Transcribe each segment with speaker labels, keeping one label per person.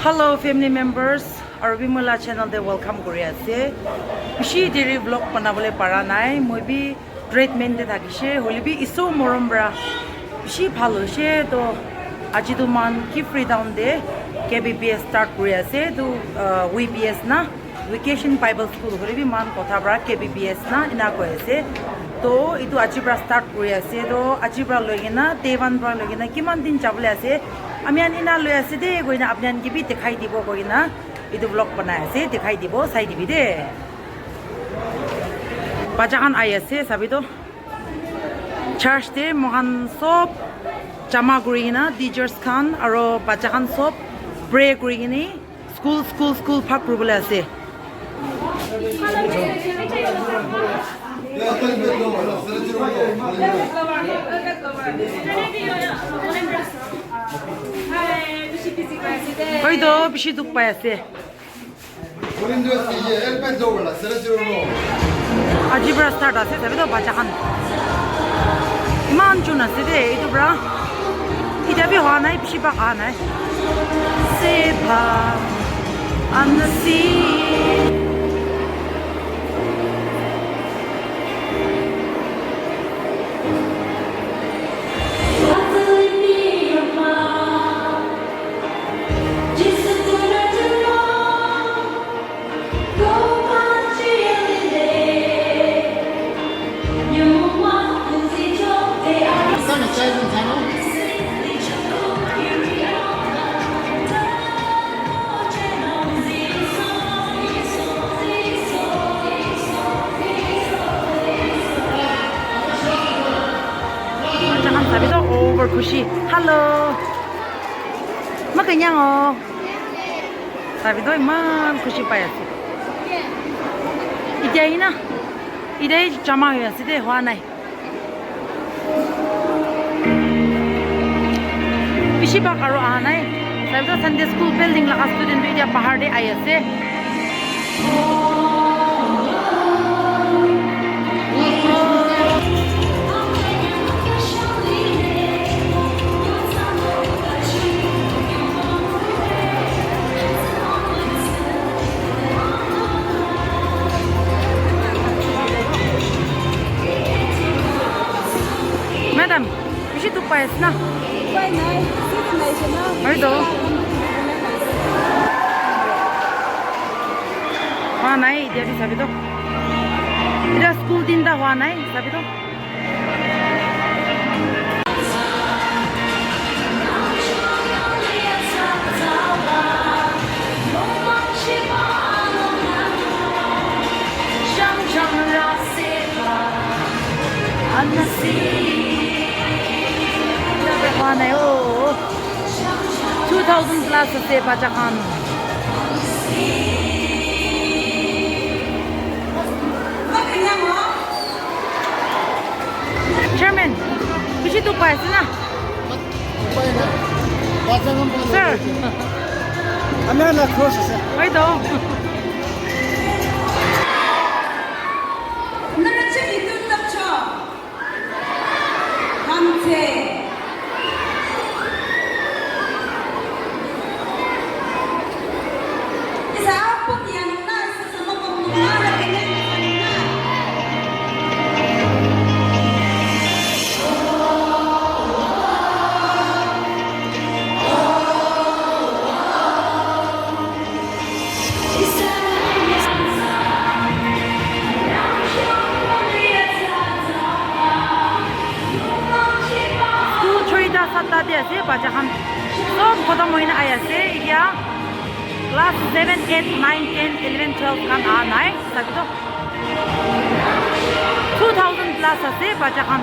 Speaker 1: Hello family members, Arvimula channel de welcome Korea se. Bishi diri vlog banabole para nai, moi bi treatment de thakishe, holi bi iso morombra. Bishi bhalo she to aji tu man Kiphire down de KBBS start Korea se to VBS na Vacation Bible School holi bi man kotha bra KBBS na ina ko ase. To itu aji bra start Korea se to aji bra logina Day.1 bra logina kiman din jable ase. Amian ina loya se de goina apnan ki bi dikhai dibo goina itu vlog banaya se dikhai dibo sai dibi de bajakan aya se sabi to church de mohan sob jama gurina teachers khan aro bajakan sob pray gurigini school phak kurubole ase Oi do bishi duk pa ase aji bra start ase tabi to bajakan man chuna se de itu bra ida bi ha nai bishi ba ha nai sepa on the sea sabi to over kushi hello makanya oh sabi to man kushi pa ase idai jama hoya ase de hoa nai bishi ba aro aha nai sabi to Sunday school building la student du dia pahar de ai ase Madam, bishi tu pa ase na pai nai sit nai se na oi do hoa nai dia bi sabi to ida school din da hoa nai sabi to Nai oh 2000 plus se bajakan Chairman bishi tu pa ase na sir amena cross ase oi do nara cheki tu tap cho hamche Sata dia se bajakan sob kota moina aya se iya class 7 8 9 10 11 12 kan anai sabi to 2000 plus se bajakan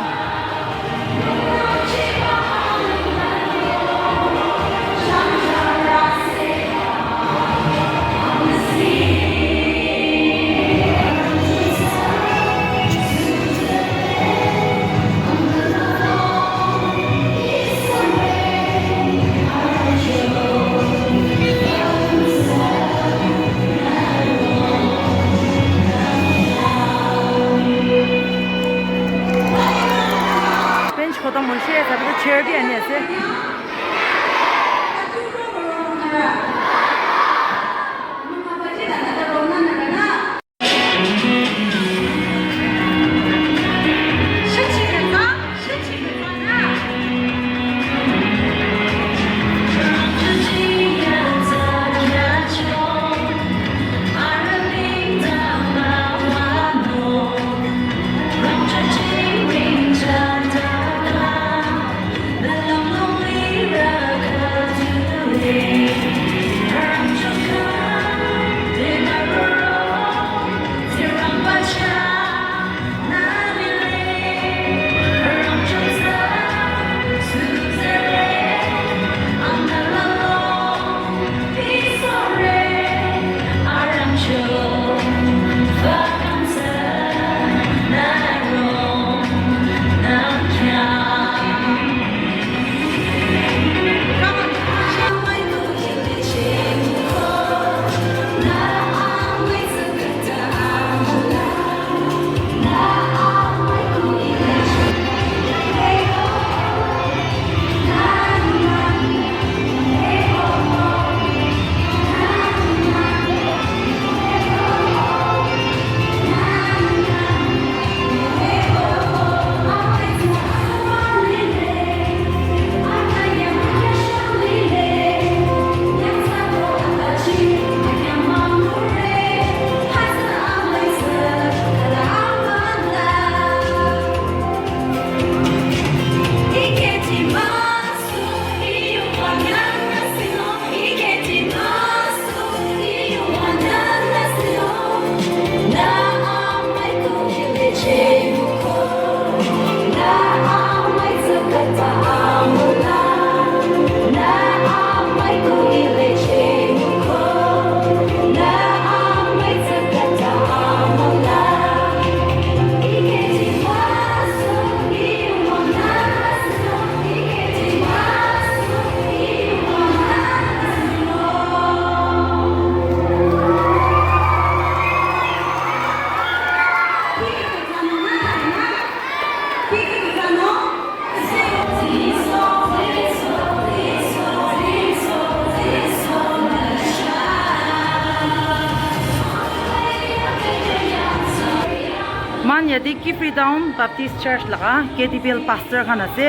Speaker 1: yate Kiphire Town Baptist Church laga KBBS pastor khan ase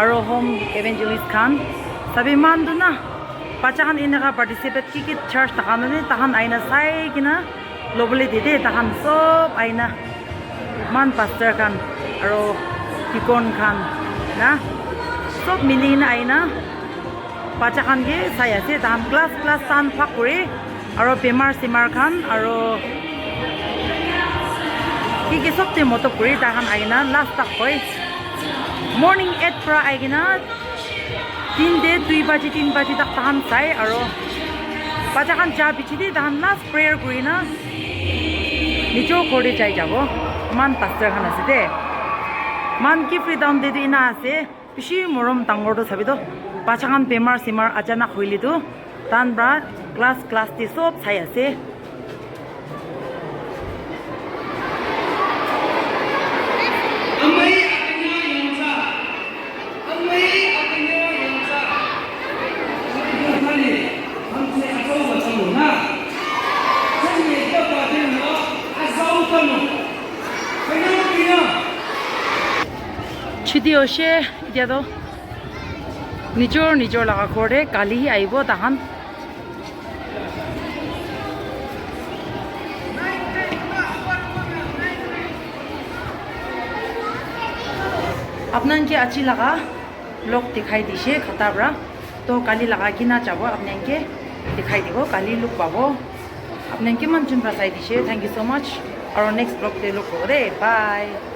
Speaker 1: aro home evangelist khan sabi man du na bacha khan inaka participate ki church takan ne tahan aina sai kina lobole dede tahan sob aina man pastor khan aro tikon khan na sob milina aina bacha khan ge sai ase tahan class tan phakure aro bemar simar khan aro ki sob te moto kuri tahan aina last tak hoy morning 8 pra aigina 3 de 2 baji 3 baji tak tahan sai aro bacha khan ja bichidi tahan last prayer kuri na nijo khode jai jabo man pastor khan ase de man Kiphire Town de ina ase bishi morom tangor do sabi do bacha khan bemar simar achana hoili du tan bra class ti sob sai ase Chidi oshe dia do nijor laga kore kali hi aibo tahan apnan ke achi laga log dikhai dishe khata bra to kali laga kina chabo apnan ke dikhai dibo kali look pabo apnan ke man chun prasai dishe thank you so much our next vlog te look kore bye